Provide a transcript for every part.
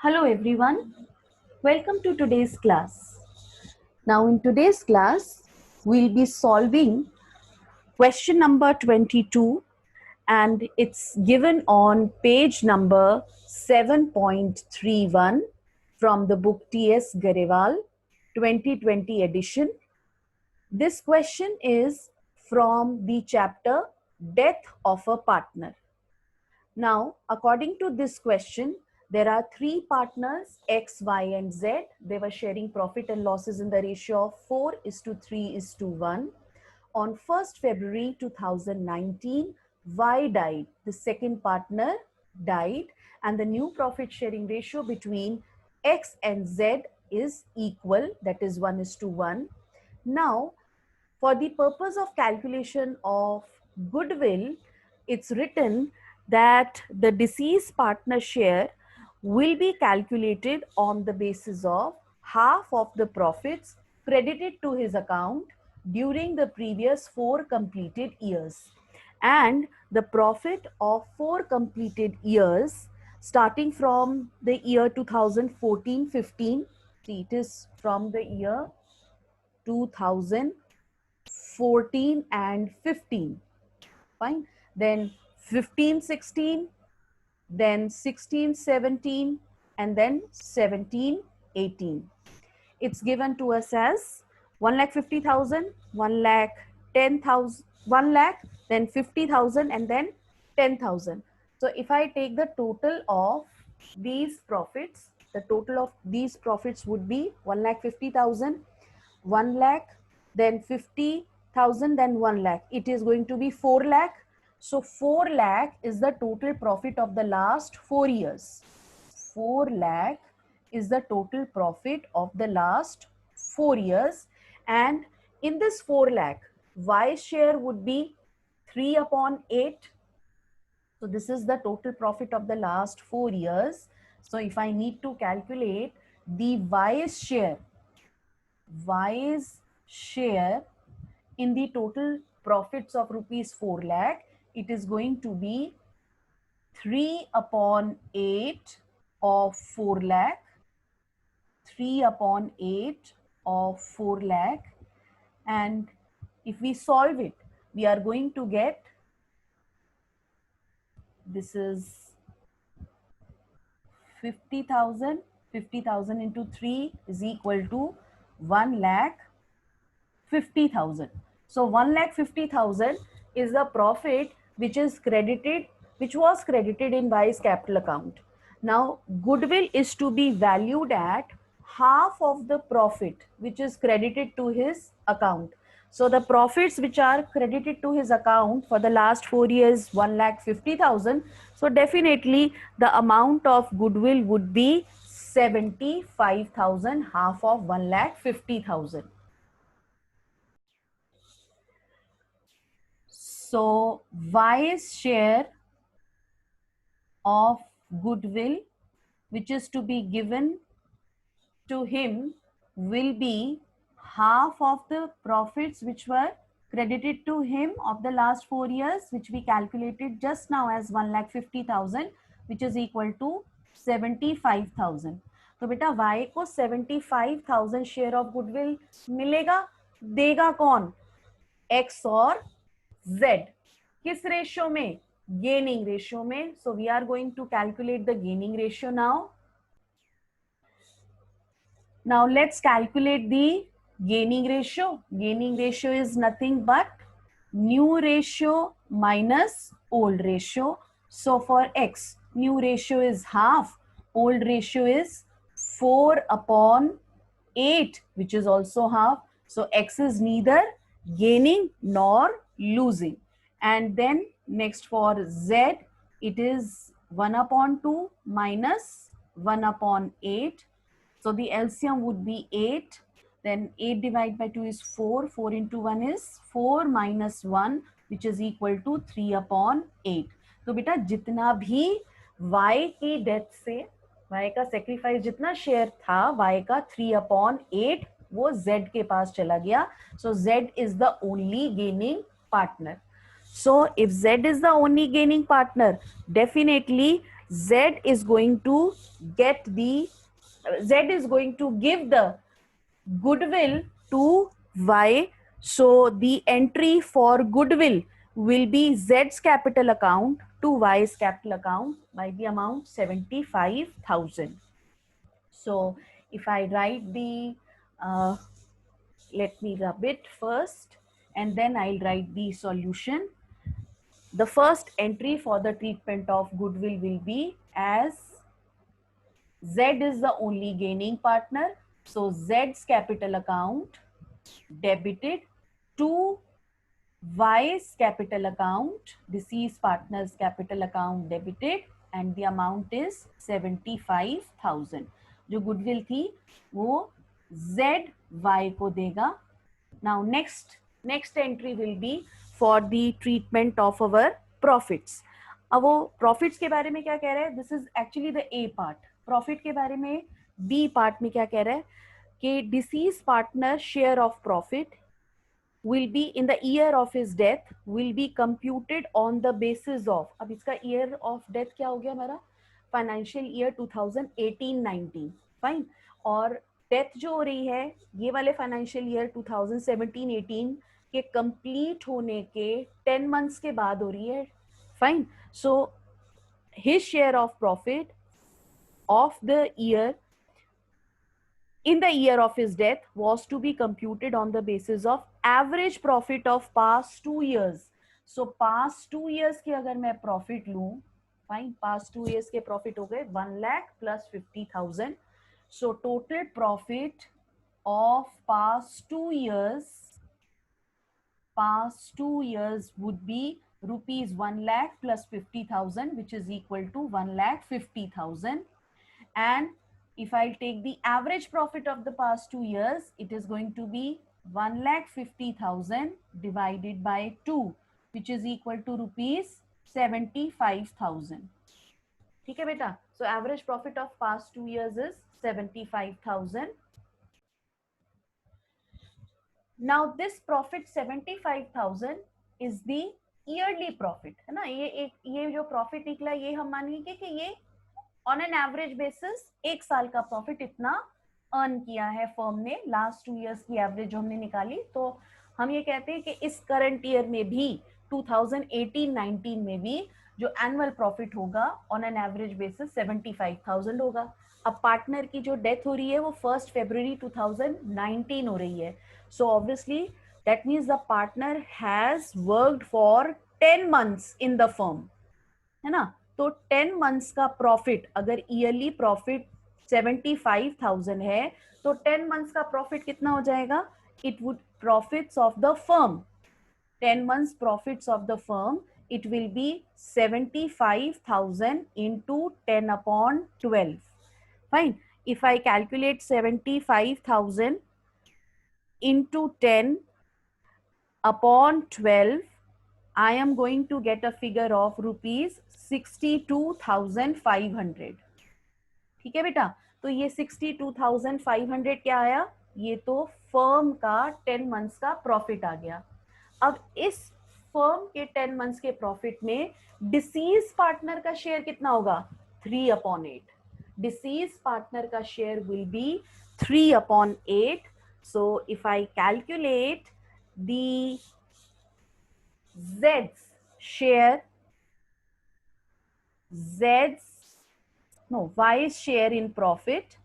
Hello everyone, welcome to today's class. Now in today's class, we'll be solving question number 22 and it's given on page number 7.31 from the book T.S. Garewal 2020 edition. This question is from the chapter Death of a Partner. Now, according to this question, there are three partners, X, Y, and Z. They were sharing profit and losses in the ratio of 4:3:1. On 1st February 2019, Y died. The second partner died, and the new profit sharing ratio between X and Z is equal, that is 1:1. Now, for the purpose of calculation of goodwill, it's written that the deceased partner share will be calculated on the basis of half of the profits credited to his account during the previous 4 completed years. And the profit of 4 completed years starting from the year 2014-15, see, it is from the year 2014 and 15, fine, then 15-16, then 16-17, and then 17-18. It's given to us as 1,50,000, 1,10,000, 1 lakh, then 50,000, and then 10,000. So if I take the total of these profits, the total of these profits would be 1,50,000, 1 lakh, then 50,000, then 1 lakh. It is going to be 4 lakh. So 4 lakh is the total profit of the last 4 years. 4 lakh is the total profit of the last 4 years. And in this 4 lakh, Y share would be 3/8. So this is the total profit of the last 4 years. So if I need to calculate the Y's share in the total profits of rupees 4 lakh, it is going to be 3/8 of 4 lakh, 3/8 of 4 lakh, and if we solve it, we are going to get, this is 50,000. 50,000 into 3 is equal to 1,50,000. So 1,50,000 is the profit which was credited in Y's capital account. Now goodwill is to be valued at half of the profit which is credited to his account. So the profits which are credited to his account for the last 4 years, 1,50,000. So definitely the amount of goodwill would be 75,000, half of 1,50,000. So Y's share of goodwill which is to be given to him will be half of the profits which were credited to him of the last 4 years, which we calculated just now as 1,50,000, which is equal to 75,000. तो बेटा Y को 75,000 share of goodwill मिलेगा, देगा कौन? X और Z. किस ratio में? Gaining ratio में. So we are going to calculate the gaining ratio now. Now let's calculate the gaining ratio. Gaining ratio is nothing but new ratio minus old ratio. So for X, new ratio is half, old ratio is 4/8, which is also half. So X is neither gaining nor losing. And then next for Z, it is 1/2 minus 1/8. So the LCM would be 8. Then 8 divided by 2 is 4. 4 into 1 is 4 minus 1, which is equal to 3/8. तो बेटा जितना भी Y की death से, Y का sacrifice जितना share था, Y का 3/8 वो Z के पास चला गया. So Z is the only gaining partner. So if Z is the only gaining partner, definitely Z is going to give the goodwill to Y. So the entry for goodwill will be Z's capital account to Y's capital account by the amount 75,000. So if I write the, let me rub it first and then I'll write the solution. The first entry for the treatment of goodwill will be as Z is the only gaining partner. So Z's capital account debited to Y's capital account, deceased partner's capital account debited, and the amount is 75,000. जो goodwill थी वो Z Y को देगा. Now next entry will be for the treatment of our profits. अब वो profits के बारे में क्या कह रहा है? This is actually the A part. Profit के बारे में B part में क्या कह रहा है कि deceased partner share of profit will be in the year of his death will be computed on the basis of. अब इसका year of death क्या हो गया हमारा? Financial year 2018-19. फाइन. और डेथ जो हो रही है ये वाले फाइनेंशियल ईयर 2017-18 के कंप्लीट होने के 10 मंथ्स के बाद हो रही है. Fine. So his share of profit of the year in the year of his death was to be computed on the basis of average profit of past 2 years. So past 2 years के अगर मैं profit लूं, fine, past 2 years के profit हो गए 1 lakh plus 50,000. So total profit of past 2 years would be rupees 1 lakh plus 50,000, which is equal to 1 lakh 50,000. And if I take the average profit of the past 2 years, it is going to be 1,50,000 divided by 2, which is equal to rupees 75,000. ठीक है बेटा? So average profit of past 2 years is 75,000. Now this profit 75,000 is the yearly profit, है ना? ये जो profit निकला ये हम मानेंगे कि ये ऑन एन एवरेज बेसिस एक साल का प्रॉफिट इतना अर्न किया है फर्म ने. लास्ट 2 इयर्स की एवरेज जो हमने निकाली, तो हम ये कहते हैं कि इस करंट ईयर में भी 2018-19 में भी जो एनुअल प्रॉफिट होगा ऑन एन एवरेज बेसिस 75,000 होगा. अब पार्टनर की जो डेथ हो रही है वो 1 फरवरी 2019 हो रही है. So obviously that means the partner has worked for 10 months in the firm, है ना? तो 10 मंथ्स का प्रॉफिट, अगर ईयरली प्रॉफिट 75,000 है तो 10 मंथ्स का प्रॉफिट कितना हो जाएगा? It would profits of the firm, 10 months profits of the firm, it will be 75,000 into 10 upon 12. Fine. If I calculate 75,000 into 10 upon 12, I am going to get a figure of rupees 62,500. ठीक है बेटा? तो ये 62,500 क्या आया? ये तो firm का 10 मंथ्स का प्रॉफिट आ गया. अब इस फर्म के 10 मंथ्स के प्रॉफिट में डिसीज पार्टनर का शेयर कितना होगा? 3/8. डिसीज पार्टनर का share will be 3/8. So if I calculate the Y's share in profit,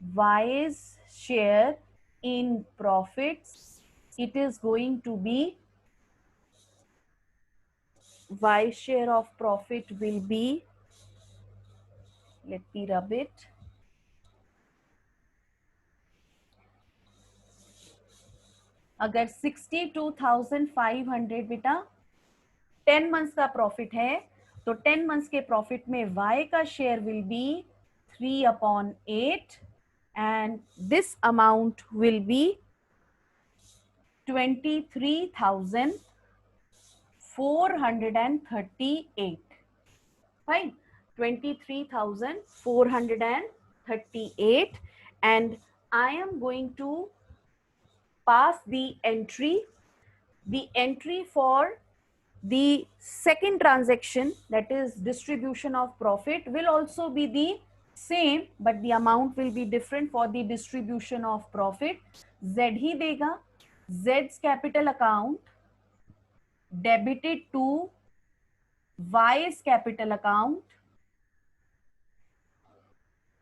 Y's share in profits, it is going to be, Y's share of profit will be, let me rub it, अगर 62,500 बेटा 10 months का profit है तो 10 months के profit में Y का share will be 3/8 and this amount will be 23,438. Fine. 23,438, and I am going to pass the entry for The second transaction, that is distribution of profit, will also be the same, but the amount will be different for the distribution of profit. Z ही देगा, Z's capital account debited to Y's capital account.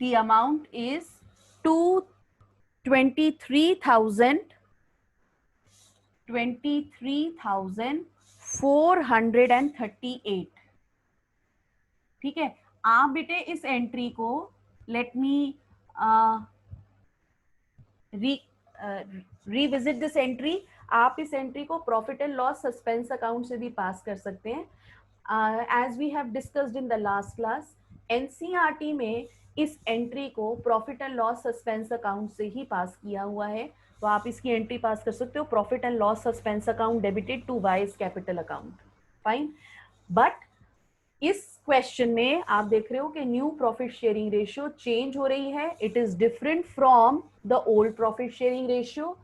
The amount is 23,438. ठीक है, आप बेटे इस entry को let me revisit this entry. आप इस entry को profit and loss suspense account से भी पास कर सकते हैं. As we have discussed in the last class, NCERT में इस एंट्री को profit and loss suspense account से ही पास किया हुआ है, तो आप इसकी एंट्री पास कर सकते हो. Profit and loss suspense account debited to Y's capital account. Fine. But इस क्वेश्चन में आप देख रहे हो कि new profit sharing ratio change हो रही है. It is different from the old profit sharing ratio.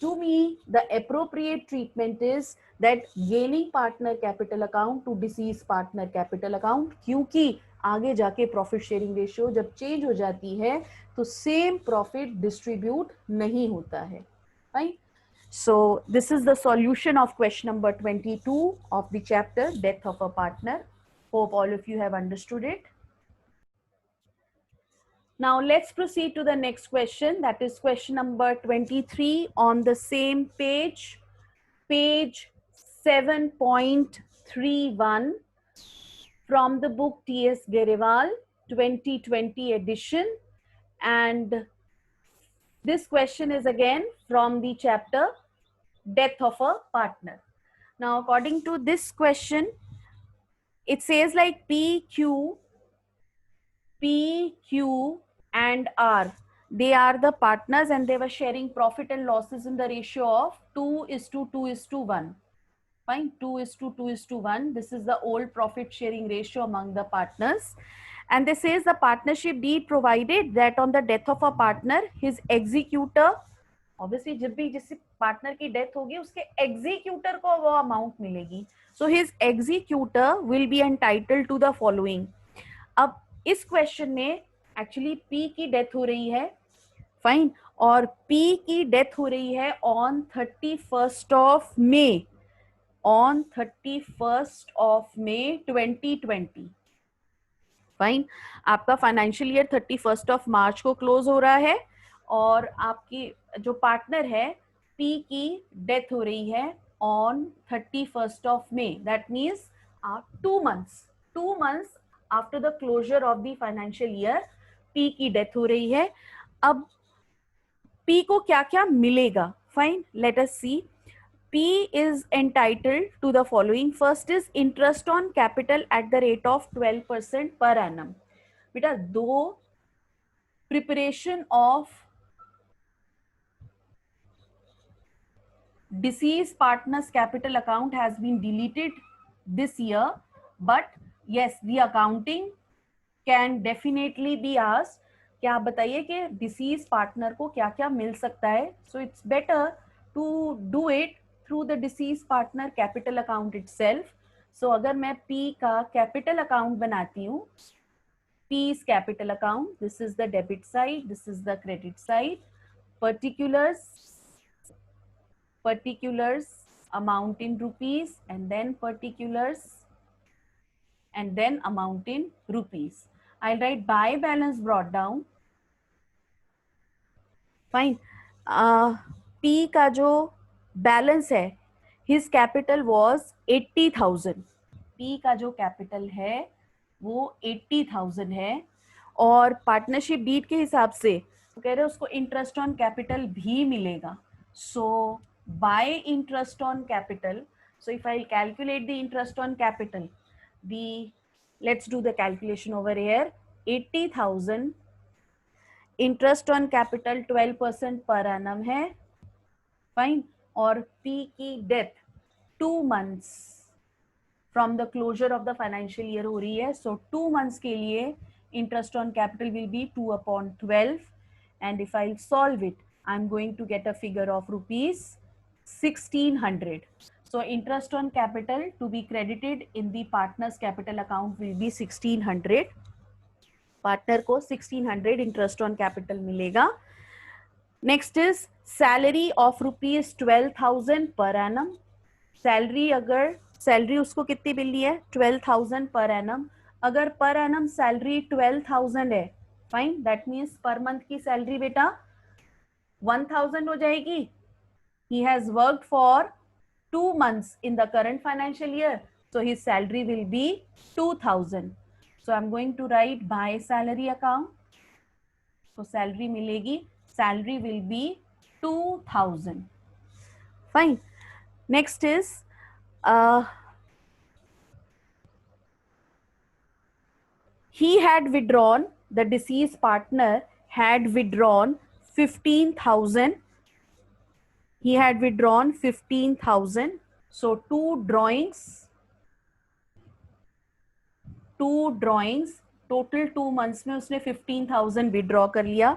To me, the appropriate treatment is that gaining partner capital account to deceased partner capital account, क्योंकि आगे जाके प्रॉफिट शेयरिंग रेशियो जब change हो जाती है तो सेम प्रॉफिट डिस्ट्रीब्यूट नहीं होता है. Right. So this is the solution of question number 22 of the chapter Death of a Partner. Hope all of you have understood it. Now let's proceed to the next question, that is question number 23 on the same page, page 7.31 from the book T.S. Gerewal 2020 edition, and this question is again from the chapter Death of a Partner. Now according to this question, it says like PQ and R, they are the partners and they were sharing profit and losses in the ratio of 2:2:1. Fine, 2:2:1. This is the old profit sharing ratio among the partners. And they says the partnership deed provided that on the death of a partner, his executor, obviously जब भी जिस partner की death होगी उसके executor को वो amount मिलेगी. So his executor will be entitled to the following. अब इस क्वेश्चन में एक्चुअली पी की डेथ हो रही है. फाइन. और पी की डेथ हो रही है on 31st of May, on 31st of May 2020. Fine. आपका financial year 31st of March को क्लोज हो रहा है और आपकी जो पार्टनर है पी की डेथ हो रही है on 31st of May. That means 2 months after the closure of the financial year P की डेथ हो रही है. अब पी को क्या क्या मिलेगा? Fine, let us see. P is entitled to the following. First is interest on capital at the rate of 12% per annum. बेटा दो preparation of deceased partner's capital account has been deleted this year, but yes, the accounting can definitely be asked. क्या आप बताइए कि disease partner को क्या क्या मिल सकता है? So it's better to do it through the deceased partner capital account itself. So अगर मैं पी का कैपिटल अकाउंट बनाती हूँ, P's capital account, this is the debit side, this is the credit side. Particulars amount in rupees, and then particulars and then amount in rupees. I'll write by balance brought down. Fine. P का जो balance है, his capital was 80,000. P का जो capital है वो 80,000 है और partnership deed के हिसाब से तो कह रहे हैं उसको इंटरेस्ट ऑन कैपिटल भी मिलेगा. So by interest on capital, so if I calculate the interest on capital, the let's do the calculation over here. 80,000 interest on capital 12% पर एनम है. फाइन. और पी की death 2 months from the closure of the financial year हो रही है. So 2 months के लिए interest on capital will be 2/12, and if I'll solve it, I'm going to get a figure of rupees 1,600. So interest on capital to be credited in the partner's capital account will be 1600. Partner को 1600 interest on capital मिलेगा. Next is salary of ₹12,000 per annum. Salary अगर salary उसको कितनी मिली है 12,000 per annum. अगर per annum salary 12,000 है, fine, that means per month की salary बेटा 1,000 हो जाएगी. He has worked for 2 months in the current financial year, so his salary will be 2,000. So I'm going to write by salary account. So salary मिलेगी, salary will be 2,000. Fine. Next is he had withdrawn, the deceased partner had withdrawn 15,000. He had withdrawn 15,000. So two drawings, total 2 months में उसने 15,000 withdraw कर लिया.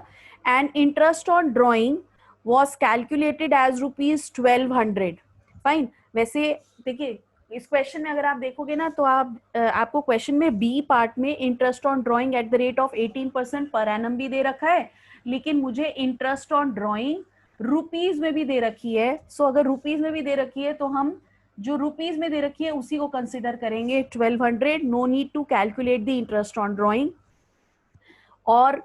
And interest on drawing was calculated as ₹1200. Fine. वैसे देखिए इस question में अगर आप देखोगे ना तो आपको क्वेश्चन में बी पार्ट में interest on drawing at the rate of 18% per annum भी दे रखा है, लेकिन मुझे इंटरेस्ट ऑन ड्रॉइंग रुपीज में भी दे रखी है. सो अगर रुपीज में भी दे रखी है तो हम जो रुपीज में दे रखी है उसी को कंसिडर करेंगे. 1200. No need to calculate the interest on drawing. और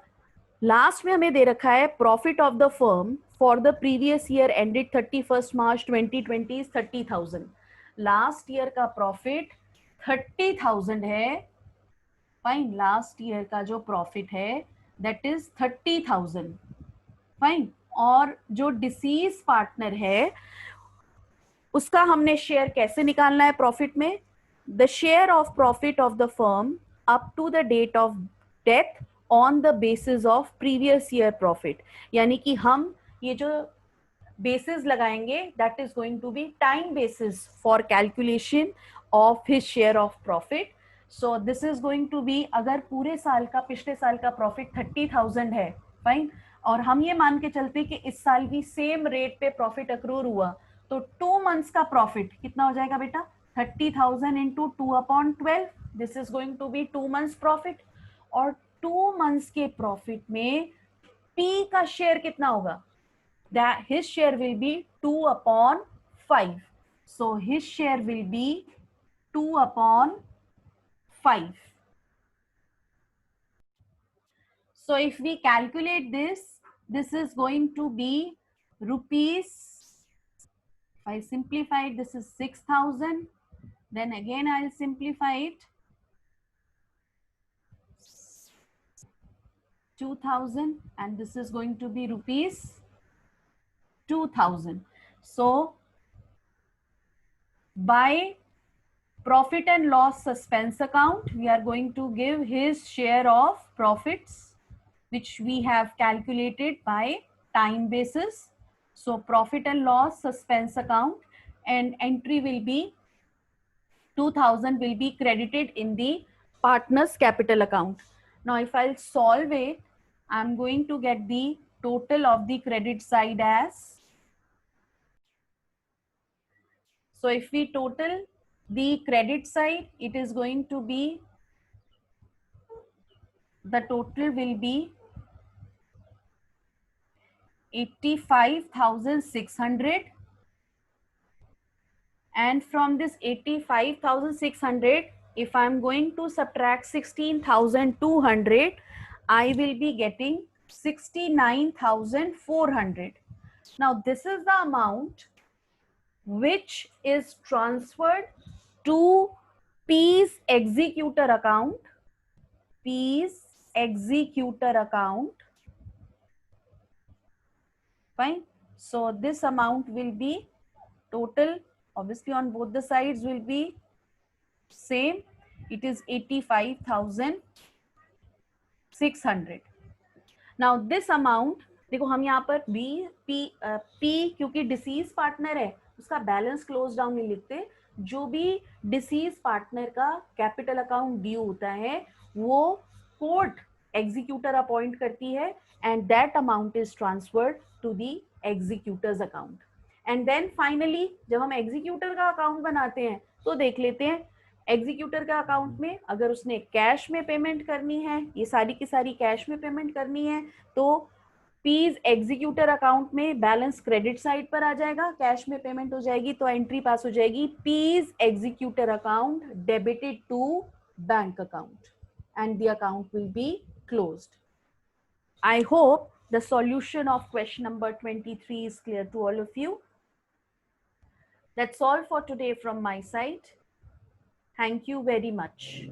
लास्ट में हमें दे रखा है profit of the firm for the previous year ended 31 March 2020 is 30,000. Last year का प्रॉफिट 30,000 है. फाइन. लास्ट ईयर का जो प्रॉफिट है दैट इज 30,000. फाइन. और जो डिसीज पार्टनर है उसका हमने शेयर कैसे निकालना है प्रॉफिट में. The share of profit of the firm up to the date of death on the basis of previous year profit. यानी कि हम ये जो बेसिस लगाएंगे that is going to be time basis for calculation of his share of profit. So this is going to be, अगर पूरे साल का पिछले साल का प्रॉफिट 30,000 है, फाइन, और हम ये मान के चलते कि इस साल भी सेम रेट पे प्रॉफिट अक्रूर हुआ, तो 2 months का प्रॉफिट कितना हो जाएगा बेटा 30,000 into 2/12. This is going to be 2 months profit. और 2 months के प्रॉफिट में पी का शेयर कितना होगा, his share will be 2/5. So his share will be 2/5. So if we calculate this, this is going to be rupees, if I simplify it, this is 6,000. Then again I'll simplify it, 2,000, and this is going to be rupees 2,000. So by profit and loss suspense account, we are going to give his share of profits, which we have calculated by time basis. So profit and loss suspense account, and entry will be 2,000 will be credited in the partner's capital account. Now if I'll solve it, I'm going to get the total of the credit side as, so if we total the credit side, it is going to be, the total will be 85,600, and from this 85,600, if I'm going to subtract 16,200, I will be getting 69,400. Now this is the amount which is transferred to P's executor account. P's executor account. Fine. So this amount will be total, obviously on both the sides will be same. It is 85,600. Now this amount, देखो हम यहाँ पर P क्योंकि disease partner है उसका balance close down नहीं लिखते. जो भी डिसीज पार्टनर का कैपिटल अकाउंट ड्यू होता है वो कोर्ट एग्जीक्यूटर अपॉइंट करती है, and that amount is transferred to the executor's account. And then finally जब हम एग्जीक्यूटर का अकाउंट बनाते हैं तो देख लेते हैं एग्जीक्यूटर का अकाउंट में अगर उसने कैश में पेमेंट करनी है, ये सारी की सारी कैश में पेमेंट करनी है, तो पीज एग्जीक्यूटर अकाउंट में बैलेंस क्रेडिट साइड पर आ जाएगा, कैश में पेमेंट हो जाएगी, तो एंट्री पास हो जाएगी P's executor account debited to bank account and the account will be closed. I hope the solution of question number 23 is clear to all of you. That's all for today from my side. Thank you very much.